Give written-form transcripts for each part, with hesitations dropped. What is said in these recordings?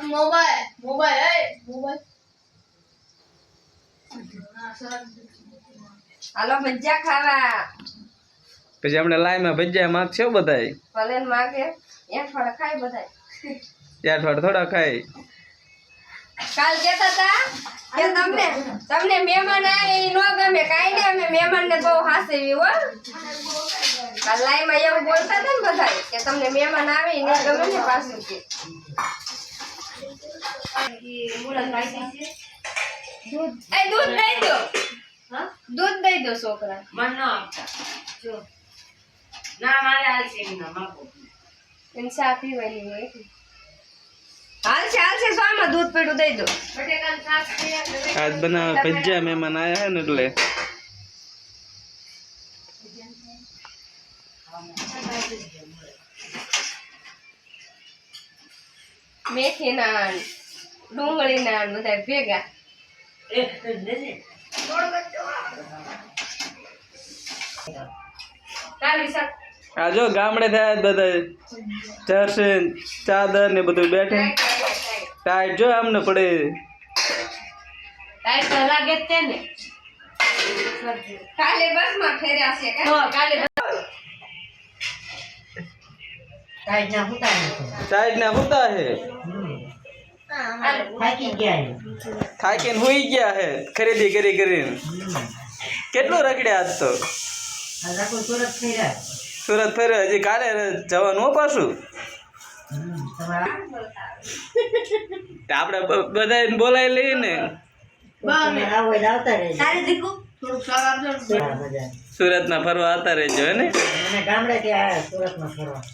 Mobile mobile mobile હાલો ભજીયા ખાવા પછી આપણે લાઈમાં ભજીયા માંગશે બધાય ભલે માગે એક ફળ ખાય બધાય યાર થોડા ખાય કાલ કેતા હતા કે તમને મહેમાન આવે ઈ નો ગમે કાઈ ને અમે મહેમાન ને બહુ હાસેવી હો કાલ લાઈમાં એવું બોલતા હતા ને બધાય કે તમને મહેમાન આવે ઈ ન ગમે ને પાછું કે दूध दई दो हाँ दूध दई दो छोकरा मन न आपता जो ना मारे हाल से ना माको इंसाफ ही वाली है हाल से तो आमा दूध पेड़ू दई दो बटेका छाछ के आज बना भजिया मेहमान आया है ने એટલે मेथी नान डूंगળી નાન બધા ભેગા એક ને આ જો ગામડે થયા બધા ચરસે ચાદર ને બધું બેઠે ટાઈટ જો આમને પડે ટાઈટ તો લાગે તે ને કાલે બસ માં ફેર્યા છે કે હો કાલે ટાઈટ ના હોતા હે થાકી ને હુઈ ગયા હે ખરીદી કરી કરીને કેટલું રખડ્યા આજ તો સુરત ફેર્યા હજી કાલે જવાનું પાછું આપણે બધા બોલાવી લઈએ ને સુરત ના ફરવા આવતા રહેજો હે ને ગામડે ત્યાં સુરત માં ફરવા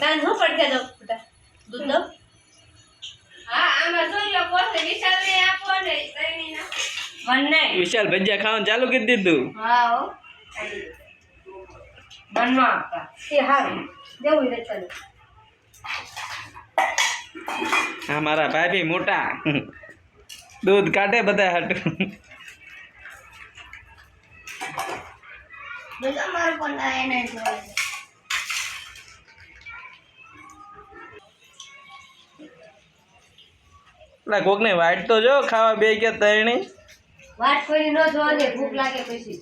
તાન હું પડકે દો બેટા દૂધ દો હા આમાં જોઈ લો પોતે વિશાલ ને આપો ને તઈની ના મને વિશાલ ભજીયા ખાવાનું ચાલુ કરી દીધું હા હો બનવા આપતા એ હારું દેવું રે ચાલો હા મારા ભાઈ મોટા દૂધ કાઢે બધા હાટું બધા મારો પણ એને જોઈ કોક ને વાટ તો જો ખાવા બે કે તરણી વાટ કોઈ ન જો ને ભૂખ લાગે પછી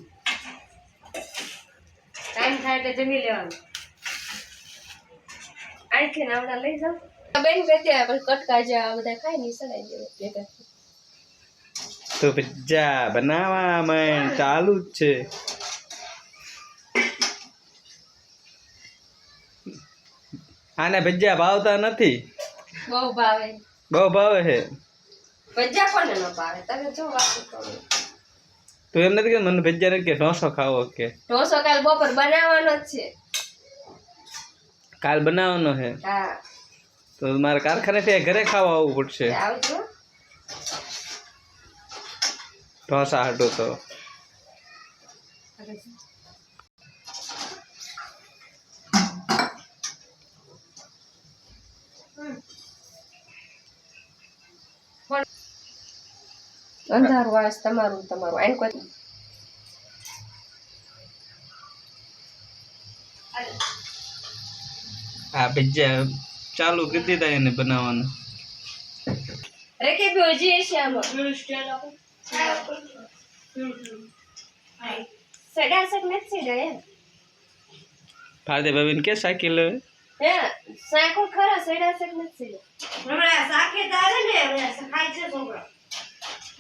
ટાઈમ થાય એટલે જમી લેવાનું આખી નાવડા લઈ જાવ બેન બેઠ્યા પણ કટકા જે આ બધા ખાઈ ની સડાઈ દેવો ભેગા તો ભજીયા બનાવવા માં ચાલુ જ છે આને ભજીયા ભાવતા નથી બહુ ભાવે બહુ ભાવે છે ભજીયા કોને ન ભાવે તમે જો વાત કરો તો એમ નથી કે મને ભજીયા નથી કે ઢોસો ખાવો કે ઢોસો કાલ બપોર બનાવવાનો જ છે કાલ બનાવવાનો છે હા તો મારે કારખાને થી ઘરે ખાવા આવવું પડશે આવજો ઢોસા હાટું તો અંધારું વાસ તમારું આઈ કોઈ આ ભજીયા ચાલુ કરી દીધા એને બનાવવાનું રેકે ભોજી છે આમાં સ્ટેલ આપો સડા સક નથી દે ફાદે ભાભીને કે સાકી લે હે સાકો ખરા સડા સક નથી હમણાં સાકે તારે ને હવે ખાઈ છે છોકરા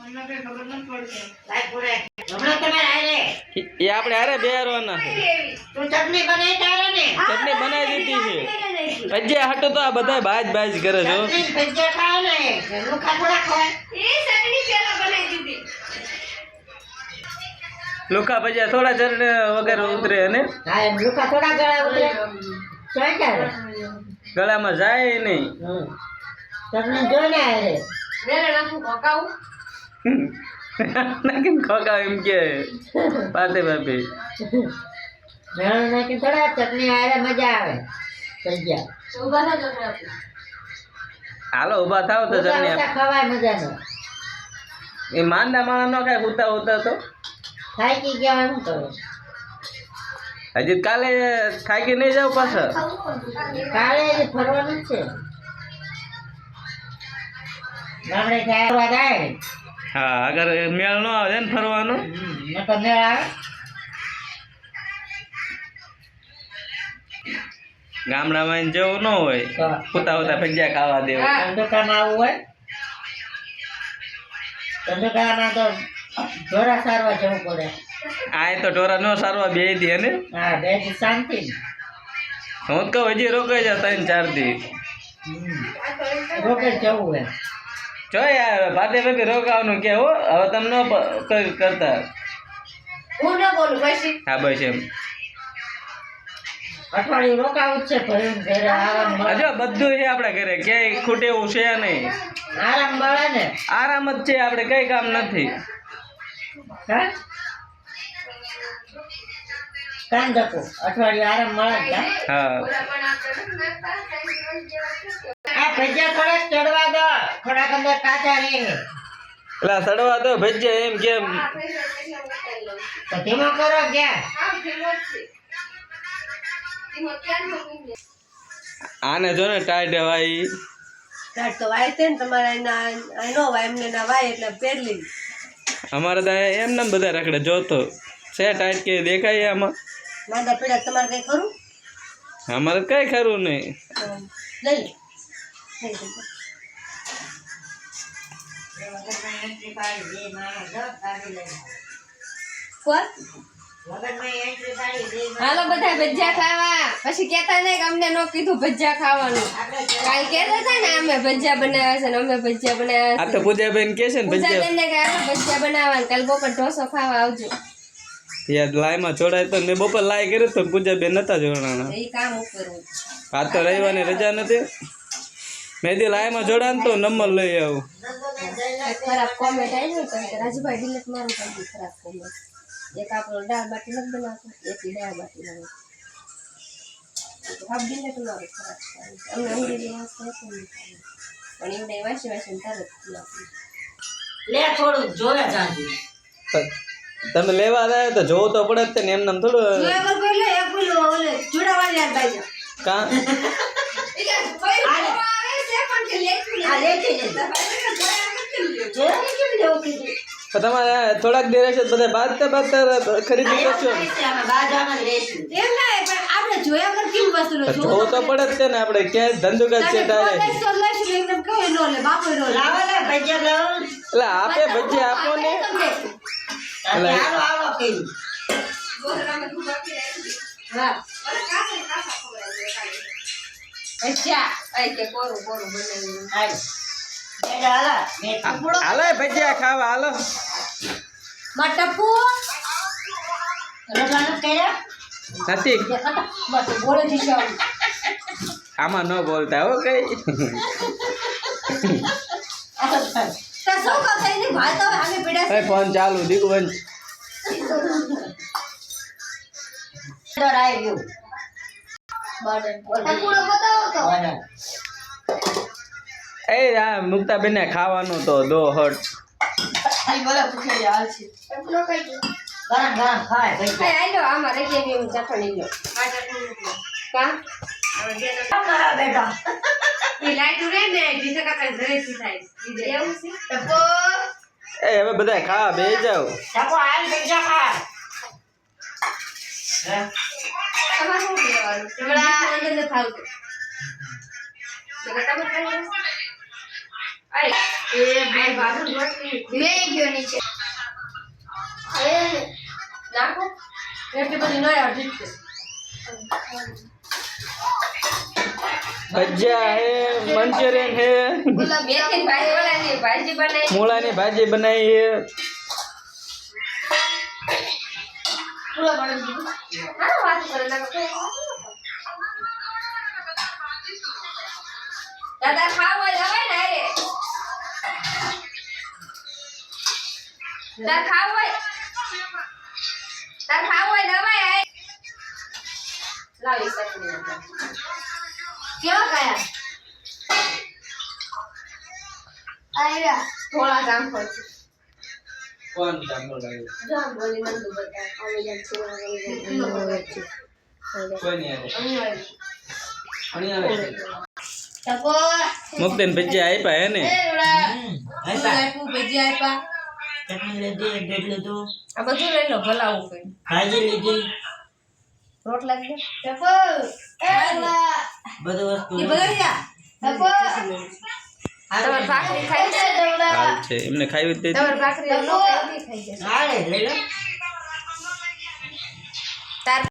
મને કઈ ખબર ન પડશે લાઈ પૂરે હમણાં તમે આરે એ આપણે આરે બેરવાના છે તું ચટણી બનાવી તારે ને ચટણી બનાવી દીધી છે ભજીયા હાટું તો આ બધા બાજ કરે છો ભજીયા ખાય ને લુખા થોડા ખાય એ ચટણી પેલા બનાવી દીધી લુખા ભજીયા થોડા ચટણી વગર ઉતરે ને હા એમ લુખા થોડા ગળા ઉતરે ચાલ ચાલ ગળામાં જાય નહીં ચટણી જોઈને આરે વેરે નાખું કોકાવું નાખીન ખોકા એમ કે પાતે ભાભી મેણ નાખી થોડા ચટણી આરે મજા આવે ભજીયા ઉભા થા જશે આપણે હાલો ઊભા થાવ તો ચટણી ખવાય મજાનો એ માંદા માણસ નો કાંઈ ઉતા તો થાકી ગયા શું કરો હજી કાલે ખાઈ કે નહીં જાવ પાછા? કાલે હજી ફરવાનું જ છે. ગામડે ફરવા જાય. હા, અગર મેળ ન આવે ને ફરવાનું. નકર મેળ આવે. ગામડામાં જેવું ન હોય, પોતા ભજીયા ખાવા દેવું. ધંધુકામાં આવું હોય. ધંધુકામાં તો ઢોરા સારવા જવું પડે. આ તો ઢોરા નો સારવા બે દે ને. હા, બે દી શાંતિ. હું તો કહું હજી રોકાઈ જા 3-4 દી. રોકે જવું હોય. જો યાર ભાતે ભાભી રોકાવાનું કે હો, હવે તમે ન કરતા. હું ન બોલું પછી. હા બસ એમ. અઠવાડિયું રોકાવું જ છે. ભર્યું ઘરે આરામ મળે. જો બધું છે આપણા ઘરે, ક્યાંય ખૂટે એવું છે નહીં. આરામ મળે ને. આરામ જ છે, આપણે કઈ કામ નથી. હા, કામ દકો અઠવાડિયું આરામ મળે જ. હા, આ ભજીયા થોડાક ચડવા દો, થોડાક અંદર કાચા રહે. પેલા સડવા તો ભજીયા એમ કેમ. તો ધીમો કરો ક્યાં. આને જો ને ટાઈટ વાય. કાટ તો વાય છે ને તમારે એના નો વાય એમને ના વાય એટલે પેરલી. અમારે તો એમને બધા રખડે જોતો છે ટાઈટ કે દેખાય આમાં. માદા પીડા તમારે કઈ ખરું? અમારે કઈ ખરું નહીં. લઈ લે. હાલો બધા ભજીયા ખાવા. પછી કેતા નહીં કે અમને નો કીધું ભજીયા ખાવાનું. કાલ કેતા હતા ને અમે ભજીયા બનાવ્યા છે ને અમે ભજીયા બનાવ્યા આ તો પૂજાબેન કે છે ને ભજીયા. પૂજાબેન ને કે આપણે ભજીયા બનાવવાનું કાલ બપોર ઢોસો ખાવા આવજો. યાર લાઈમાં જોડાય તો મેં બપોર લાઈ કર્યું તો પૂજાબેન નતા જોડાણા. એ કામ ઉપરવું. આજ તો રવિવારની રજા નથી. મેં દી લાઈમાં જોડાણ તો નંબર લઈ આવું. ખરાબ કોમેન્ટ આવી ને તો રાજુભાઈ ડિલેટ મારું કરી ખરાબ કોમેન્ટ. એક આપણો દાળ બાટી નથી બનાવતો, એક દાળ બાટી બનાવે. ખરાબ ડિલેટ મારું ખરાબ અમને અંગ્રેજી વાંચતા પણ એમને વાંચી તરત લે થોડું જોવે જાજુ. તમે લેવા આવ્યા તો જોવું તો પડે જ ને, એમ નામ થોડું. કા તમારે થોડાક દેર છે બધા બાદ ખરીદી કરશો. જોવું તો પડે જ છે ને, આપણે ક્યાંય ધંધો છે તારે. એટલે આપે ભજીયા આપો ને. હાલો ભજીયા ખાવા હાલો. નથી આમાં ન બોલતા હો કઈ. ફોન ચાલુ દીકુવંશ. એ આ મુક્તાબેન ને ખાવાનું તો દો હટ. હવે બધા ખાવા બે જાવ. ભજીયા હે, મંચુરિયન હે, મૂળાની ભાજી બનાવી હે. દાદા ખાવ હોય હવે ને રે તાર ખાવ હોય દવાઈ આય લાવી શકું કેવો કયા આયરા થોડા કામ કરશું. કોણ જામો લાગે જામ બોલી નંદુ બતા અમે જામ છોરા કોઈ નહીં આવે અણી અણી આવે ટકો મુક્તિને ભજીયા આપ્યા હે ને ભજીયા આપ્યા ચટણી લીધી બ્રેડ લીધું આ બધું લઈ લો ભલાવું કઈ ભાજી લીધી રોટલા દે ટકો બધું વસ્તુ એ બગડ્યા ટકો તમાર ભાખરી ખાઈ છે હાલ છે એમને ખાવી જ દે તમાર ભાખરી નો ખાઈ જશે હાલે લઈ લો તાર